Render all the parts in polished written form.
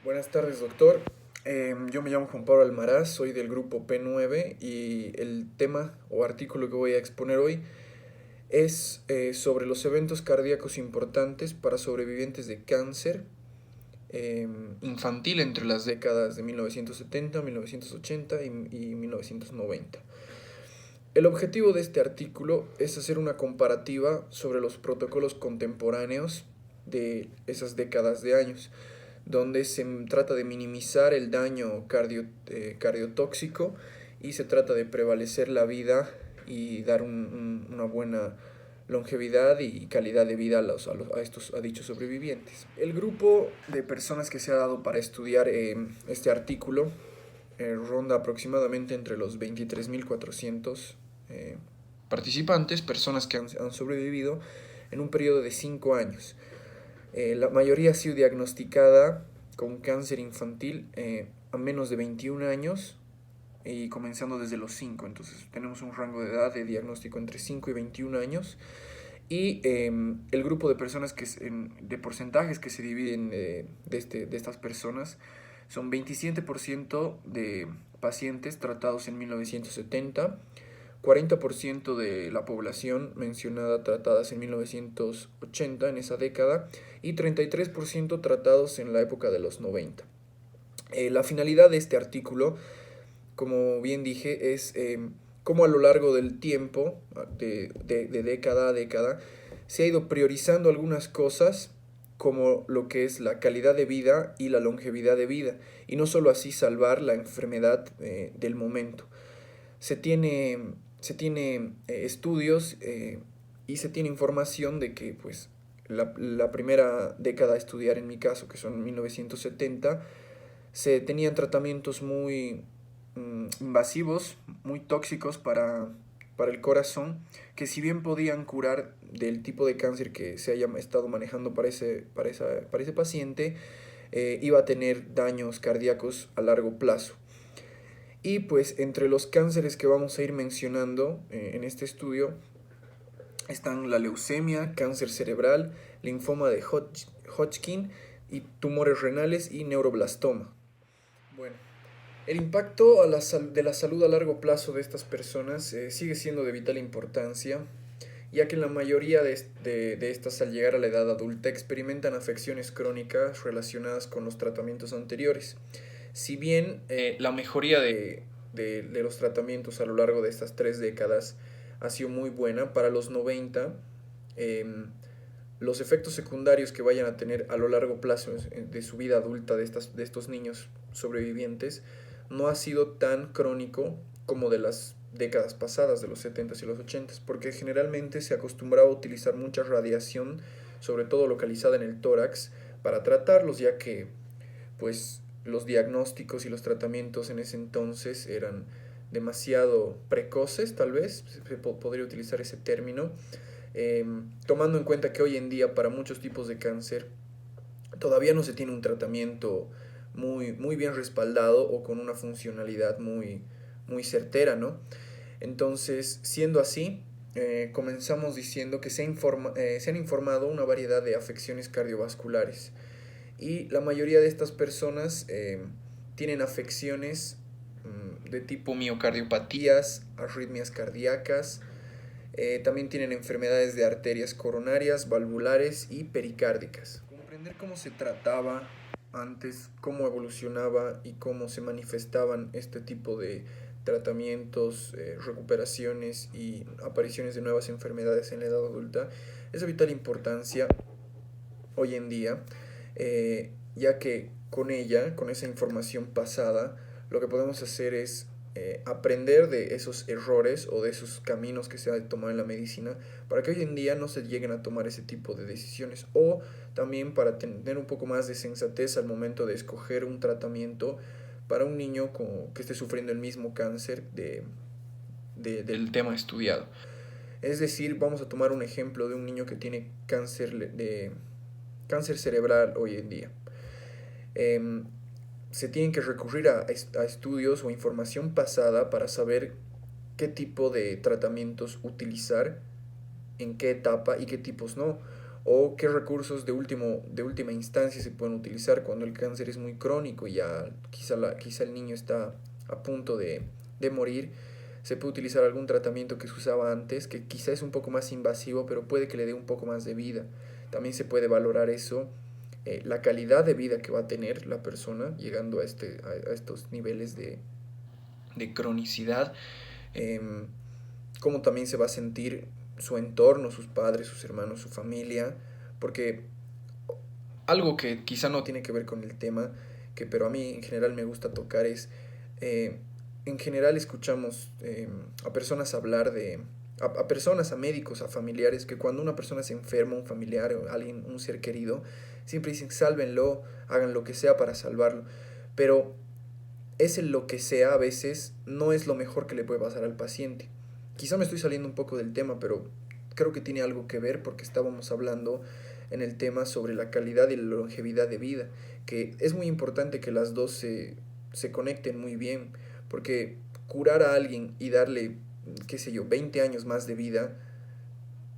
Buenas tardes, doctor. Yo me llamo Juan Pablo Almaraz, soy del grupo P9 y el tema o artículo que voy a exponer hoy es sobre los eventos cardíacos importantes para sobrevivientes de cáncer infantil entre las décadas de 1970, 1980 y 1990. El objetivo de este artículo es hacer una comparativa sobre los protocolos contemporáneos de esas décadas de años, donde se trata de minimizar el daño cardiotóxico y se trata de prevalecer la vida y dar una buena longevidad y calidad de vida a dichos sobrevivientes. El grupo de personas que se ha dado para estudiar este artículo ronda aproximadamente entre los 23.400 participantes, personas que han sobrevivido en un periodo de 5 años. La mayoría ha sido diagnosticada con cáncer infantil a menos de 21 años y comenzando desde los 5. Entonces tenemos un rango de edad de diagnóstico entre 5 y 21 años. Y el grupo de personas de porcentajes que se dividen de estas personas son 27% de pacientes tratados en 1970, 40% de la población mencionada tratadas en 1980, en esa década, y 33% tratados en la época de los 90. La finalidad de este artículo, como bien dije, es cómo a lo largo del tiempo, de década a década, se ha ido priorizando algunas cosas como lo que es la calidad de vida y la longevidad de vida, y no solo así salvar la enfermedad del momento. Se tiene, se tiene estudios y se tiene información de que pues, la primera década a estudiar en mi caso, que son 1970, se tenían tratamientos muy invasivos, muy tóxicos para el corazón, que si bien podían curar del tipo de cáncer que se haya estado manejando para ese paciente, iba a tener daños cardíacos a largo plazo. Y pues entre los cánceres que vamos a ir mencionando en este estudio están la leucemia, cáncer cerebral, linfoma de Hodgkin y tumores renales y neuroblastoma. Bueno, el impacto de la salud a largo plazo de estas personas sigue siendo de vital importancia, ya que la mayoría de estas al llegar a la edad adulta experimentan afecciones crónicas relacionadas con los tratamientos anteriores. Si bien la mejoría de los tratamientos a lo largo de estas 3 décadas ha sido muy buena, para los 90 los efectos secundarios que vayan a tener a lo largo plazo de su vida adulta de estos niños sobrevivientes no ha sido tan crónico como de las décadas pasadas, de los 70s y los 80s, porque generalmente se acostumbraba a utilizar mucha radiación, sobre todo localizada en el tórax, para tratarlos, ya que pues los diagnósticos y los tratamientos en ese entonces eran demasiado precoces, tal vez, se podría utilizar ese término, tomando en cuenta que hoy en día para muchos tipos de cáncer todavía no se tiene un tratamiento muy bien respaldado o con una funcionalidad muy certera, ¿no? Entonces, siendo así, comenzamos diciendo que se han informado una variedad de afecciones cardiovasculares y la mayoría de estas personas tienen afecciones de tipo miocardiopatías, arritmias cardíacas, también tienen enfermedades de arterias coronarias, valvulares y pericárdicas. Comprender cómo se trataba antes, cómo evolucionaba y cómo se manifestaban este tipo de tratamientos, recuperaciones y apariciones de nuevas enfermedades en la edad adulta es de vital importancia hoy en día, ya que con ella, con esa información pasada, lo que podemos hacer es aprender de esos errores o de esos caminos que se han tomado en la medicina para que hoy en día no se lleguen a tomar ese tipo de decisiones o también para tener un poco más de sensatez al momento de escoger un tratamiento para un niño que esté sufriendo el mismo cáncer del tema estudiado. Es decir, vamos a tomar un ejemplo de un niño que tiene cáncer cerebral hoy en día. Em, Se tienen que recurrir a estudios o información pasada para saber qué tipo de tratamientos utilizar, en qué etapa y qué tipos no. o qué recursos de última instancia se pueden utilizar cuando el cáncer es muy crónico y ya quizá el niño está a punto de morir. Se puede utilizar algún tratamiento que se usaba antes, que quizá es un poco más invasivo, pero puede que le dé un poco más de vida. También se puede valorar eso, la calidad de vida que va a tener la persona llegando a estos niveles de cronicidad, em, cómo también se va a sentir su entorno, sus padres, sus hermanos, su familia, porque algo que quizá no tiene que ver con el tema, pero a mí en general me gusta tocar es, eh, en general escuchamos a personas hablar a personas, a médicos, a familiares, que cuando una persona se enferma, un familiar o alguien, un ser querido, siempre dicen sálvenlo, hagan lo que sea para salvarlo, pero ese lo que sea a veces no es lo mejor que le puede pasar al paciente. Quizá me estoy saliendo un poco del tema, pero creo que tiene algo que ver porque estábamos hablando en el tema sobre la calidad y la longevidad de vida, que es muy importante que las dos se conecten muy bien, porque curar a alguien y darle, qué sé yo, 20 años más de vida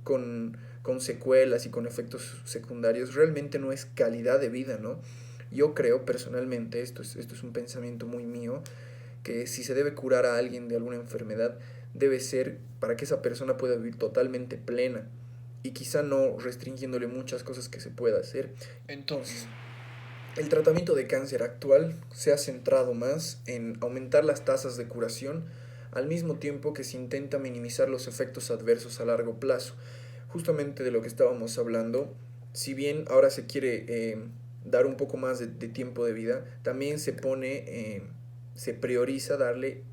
con secuelas y con efectos secundarios realmente no es calidad de vida, ¿no? Yo creo personalmente, esto es un pensamiento muy mío, que si se debe curar a alguien de alguna enfermedad, debe ser para que esa persona pueda vivir totalmente plena y quizá no restringiéndole muchas cosas que se pueda hacer. Entonces, el tratamiento de cáncer actual se ha centrado más en aumentar las tasas de curación al mismo tiempo que se intenta minimizar los efectos adversos a largo plazo. Justamente de lo que estábamos hablando, si bien ahora se quiere dar un poco más de tiempo de vida, también se prioriza darle,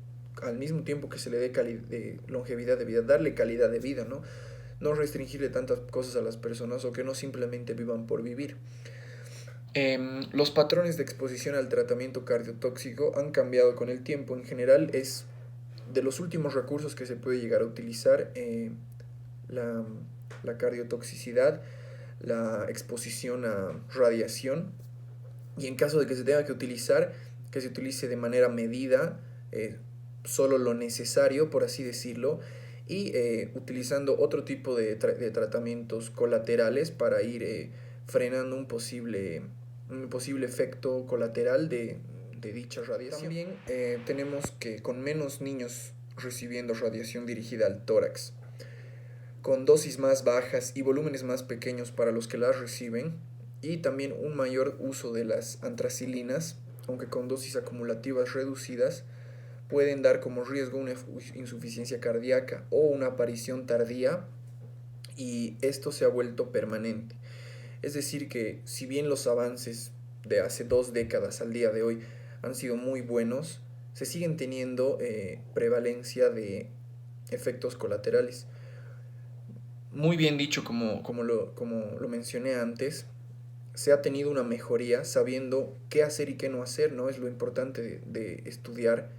al mismo tiempo que se le dé de longevidad de vida, darle calidad de vida, ¿no? No restringirle tantas cosas a las personas o que no simplemente vivan por vivir. Los patrones de exposición al tratamiento cardiotóxico han cambiado con el tiempo. En general es de los últimos recursos que se puede llegar a utilizar la, la cardiotoxicidad, la exposición a radiación y en caso de que se tenga que utilizar, que se utilice de manera medida, solo lo necesario, por así decirlo, y utilizando otro tipo de tratamientos colaterales para ir frenando un posible efecto colateral de dicha radiación. También tenemos que con menos niños recibiendo radiación dirigida al tórax, con dosis más bajas y volúmenes más pequeños para los que las reciben, y también un mayor uso de las antracilinas, aunque con dosis acumulativas reducidas, pueden dar como riesgo una insuficiencia cardíaca o una aparición tardía, y esto se ha vuelto permanente. Es decir, que si bien los avances de hace 2 décadas al día de hoy han sido muy buenos, se siguen teniendo prevalencia de efectos colaterales. Muy bien dicho, como lo mencioné antes, se ha tenido una mejoría sabiendo qué hacer y qué no hacer, ¿no? Es lo importante de estudiar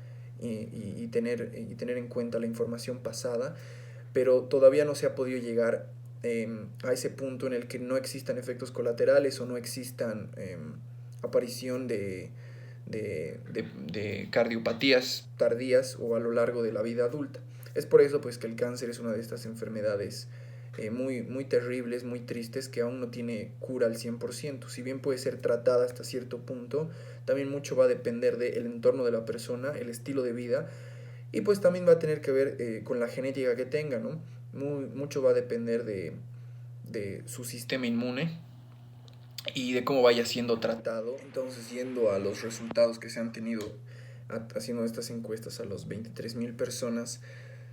y tener en cuenta la información pasada, pero todavía no se ha podido llegar a ese punto en el que no existan efectos colaterales o no existan aparición de cardiopatías tardías o a lo largo de la vida adulta. Es por eso pues que el cáncer es una de estas enfermedades muy terribles, muy tristes, que aún no tiene cura al 100%. Si bien puede ser tratada hasta cierto punto, también mucho va a depender del entorno de la persona, el estilo de vida, y pues también va a tener que ver con la genética que tenga, ¿no? Mucho va a depender de su sistema inmune y de cómo vaya siendo tratado. Entonces, yendo a los resultados que se han tenido haciendo estas encuestas a los 23.000 personas,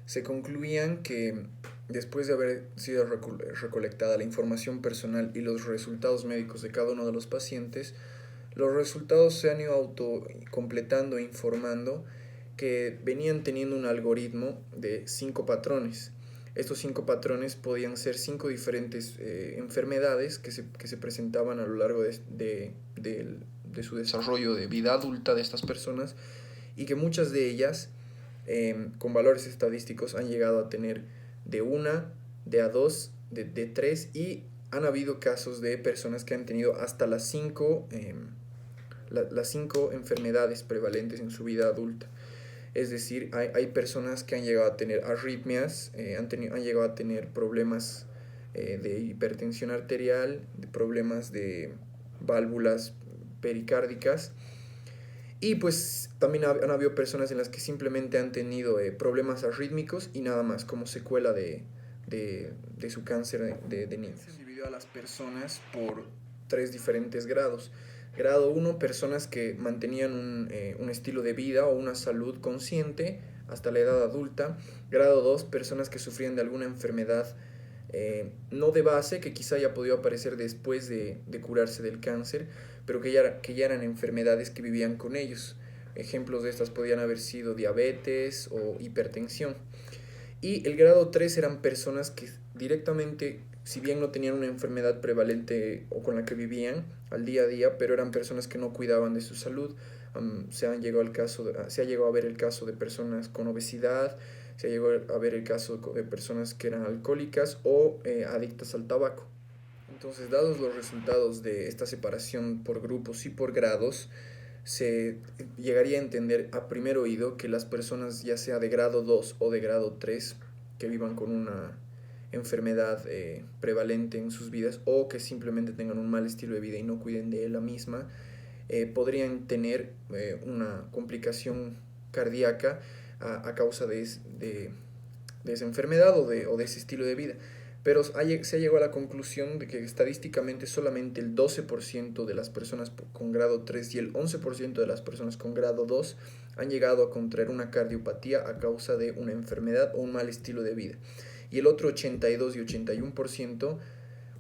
se concluían que después de haber sido recolectada la información personal y los resultados médicos de cada uno de los pacientes, los resultados se han ido autocompletando e informando que venían teniendo un algoritmo de 5 patrones. Estos 5 patrones podían ser 5 diferentes enfermedades que se presentaban a lo largo de su desarrollo de vida adulta de estas personas, y que muchas de ellas con valores estadísticos han llegado a tener de una, de a dos, de tres, y han habido casos de personas que han tenido hasta las cinco enfermedades prevalentes en su vida adulta. Es decir, hay personas que han llegado a tener arritmias, han llegado a tener problemas de hipertensión arterial, de problemas de válvulas pericárdicas. Y pues también han habido personas en las que simplemente han tenido problemas arrítmicos y nada más, como secuela de su cáncer de ninfa. Se dividió a las personas por tres diferentes grados. Grado 1, personas que mantenían un estilo de vida o una salud consciente hasta la edad adulta. Grado 2, personas que sufrían de alguna enfermedad no de base, que quizá haya podido aparecer después de curarse del cáncer, pero que ya eran enfermedades que vivían con ellos. Ejemplos de estas podían haber sido diabetes o hipertensión. Y el grado 3 eran personas que directamente, si bien no tenían una enfermedad prevalente o con la que vivían al día a día, pero eran personas que no cuidaban de su salud. Se ha llegado a ver el caso de personas con obesidad, se ha llegado a ver el caso de personas que eran alcohólicas o adictas al tabaco. Entonces, dados los resultados de esta separación por grupos y por grados, se llegaría a entender a primer oído que las personas, ya sea de grado 2 o de grado 3, que vivan con una enfermedad prevalente en sus vidas o que simplemente tengan un mal estilo de vida y no cuiden de la misma, podrían tener una complicación cardíaca a causa de esa enfermedad o de ese estilo de vida. Pero se ha llegado a la conclusión de que estadísticamente solamente el 12% de las personas con grado 3 y el 11% de las personas con grado 2 han llegado a contraer una cardiopatía a causa de una enfermedad o un mal estilo de vida. Y el otro 82 y 81%,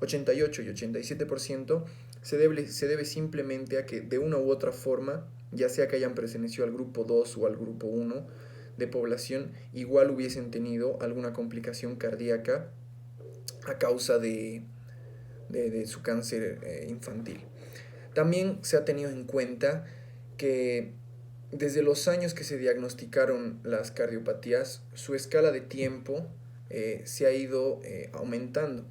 88 y 87% se debe simplemente a que de una u otra forma, ya sea que hayan pertenecido al grupo 2 o al grupo 1 de población, igual hubiesen tenido alguna complicación cardíaca a causa de su cáncer infantil. También se ha tenido en cuenta que desde los años que se diagnosticaron las cardiopatías, su escala de tiempo se ha ido aumentando.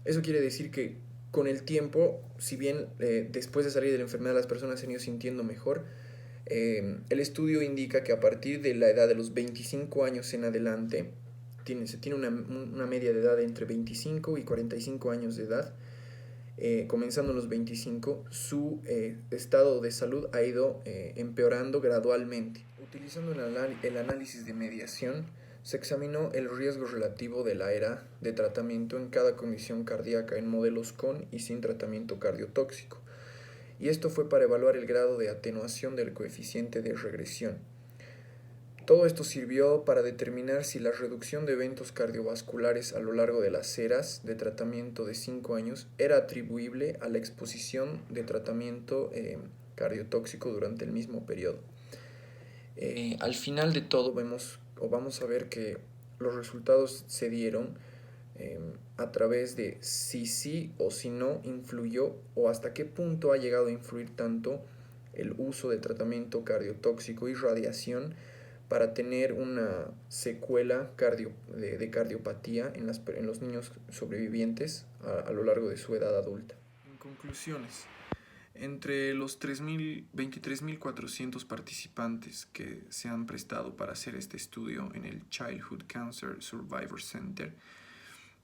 Eso quiere decir que con el tiempo, si bien después de salir de la enfermedad las personas se han ido sintiendo mejor, el estudio indica que a partir de la edad de los 25 años en adelante, se tiene una media de edad de entre 25 y 45 años de edad, comenzando en los 25, su estado de salud ha ido empeorando gradualmente. Utilizando el análisis de mediación, se examinó el riesgo relativo de la era de tratamiento en cada condición cardíaca en modelos con y sin tratamiento cardiotóxico, y esto fue para evaluar el grado de atenuación del coeficiente de regresión. Todo esto sirvió para determinar si la reducción de eventos cardiovasculares a lo largo de las eras de tratamiento de 5 años era atribuible a la exposición de tratamiento cardiotóxico durante el mismo periodo. Al final de todo vamos a ver que los resultados se dieron a través de si sí o si no influyó o hasta qué punto ha llegado a influir tanto el uso de tratamiento cardiotóxico y radiación para tener una secuela de cardiopatía en los niños sobrevivientes a lo largo de su edad adulta. En conclusiones, entre los 23.400 participantes que se han prestado para hacer este estudio en el Childhood Cancer Survivor Center,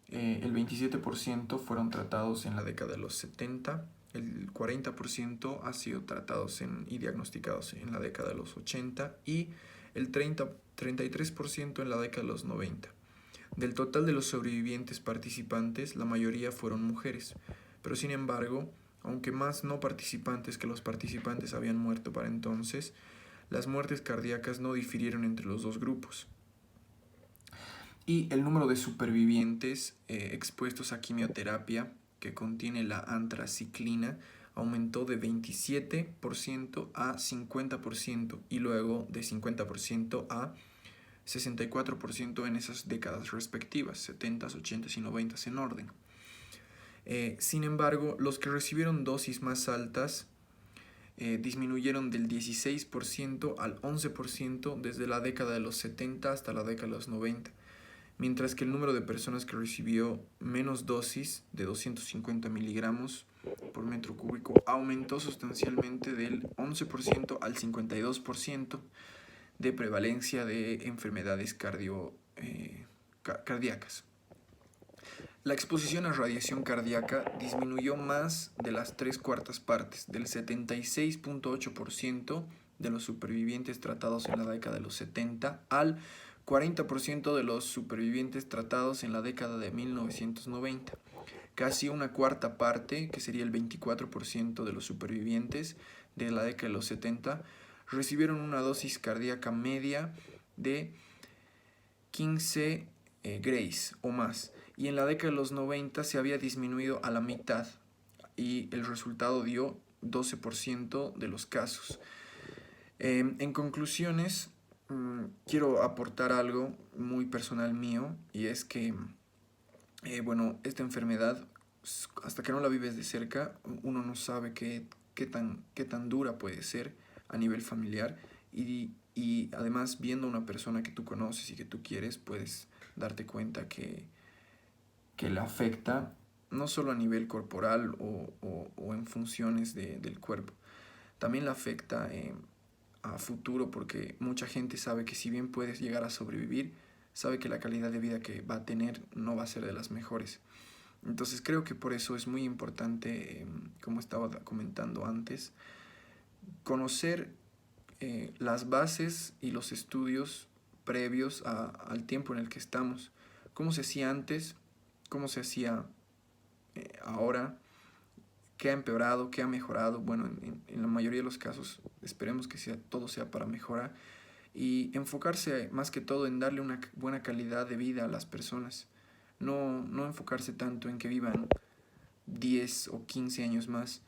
el 27% fueron tratados en la década de los 70, el 40% ha sido tratados y diagnosticados en la década de los 80 y el 33% en la década de los 90. Del total de los sobrevivientes participantes, la mayoría fueron mujeres, pero sin embargo, aunque más no participantes que los participantes habían muerto para entonces, las muertes cardíacas no difirieron entre los dos grupos. Y el número de supervivientes expuestos a quimioterapia que contiene la antraciclina aumentó de 27% a 50% y luego de 50% a 64% en esas décadas respectivas, 70, 80 y 90 en orden. Sin embargo, los que recibieron dosis más altas disminuyeron del 16% al 11% desde la década de los 70 hasta la década de los 90. Mientras que el número de personas que recibió menos dosis de 250 miligramos por metro cúbico aumentó sustancialmente del 11% al 52% de prevalencia de enfermedades cardíacas. La exposición a radiación cardíaca disminuyó más de las 3/4 partes, del 76,8% de los supervivientes tratados en la década de los 70 al 40% de los supervivientes tratados en la década de 1990. Casi una cuarta parte, que sería el 24% de los supervivientes de la década de los 70, recibieron una dosis cardíaca media de 15 Grays o más, y en la década de los 90 se había disminuido a la mitad y el resultado dio 12% de los casos. En conclusiones, quiero aportar algo muy personal mío, y es que, bueno, esta enfermedad, hasta que no la vives de cerca, uno no sabe qué tan dura puede ser a nivel familiar, y además viendo a una persona que tú conoces y que tú quieres, puedes darte cuenta que la afecta no solo a nivel corporal o en funciones del cuerpo, también la afecta a futuro, porque mucha gente sabe que si bien puedes llegar a sobrevivir, sabe que la calidad de vida que va a tener no va a ser de las mejores. Entonces creo que por eso es muy importante, como estaba comentando antes, conocer las bases y los estudios previos al tiempo en el que estamos. Cómo se hacía antes, cómo se hacía ahora, qué ha empeorado, qué ha mejorado. Bueno, en la mayoría de los casos esperemos que todo sea para mejorar, y enfocarse más que todo en darle una buena calidad de vida a las personas. No enfocarse tanto en que vivan 10 o 15 años más.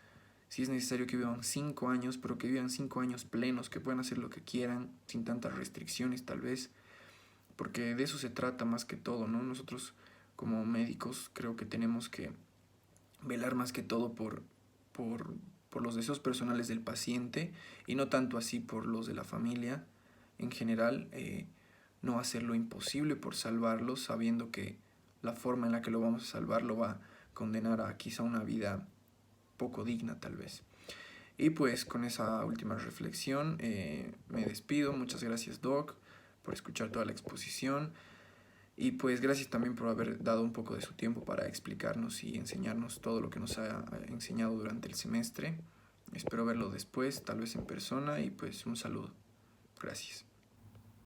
Si es necesario que vivan 5 años, pero que vivan 5 años plenos, que puedan hacer lo que quieran, sin tantas restricciones tal vez, porque de eso se trata más que todo, ¿no? Nosotros como médicos creo que tenemos que velar más que todo por, por los deseos personales del paciente, y no tanto así por los de la familia en general. No hacer lo imposible por salvarlo, sabiendo que la forma en la que lo vamos a salvar lo va a condenar a quizá una vida poco digna tal vez. Y pues con esa última reflexión me despido. Muchas gracias, Doc, por escuchar toda la exposición, y pues gracias también por haber dado un poco de su tiempo para explicarnos y enseñarnos todo lo que nos ha enseñado durante el semestre. Espero verlo después, tal vez en persona, y pues un saludo. Gracias.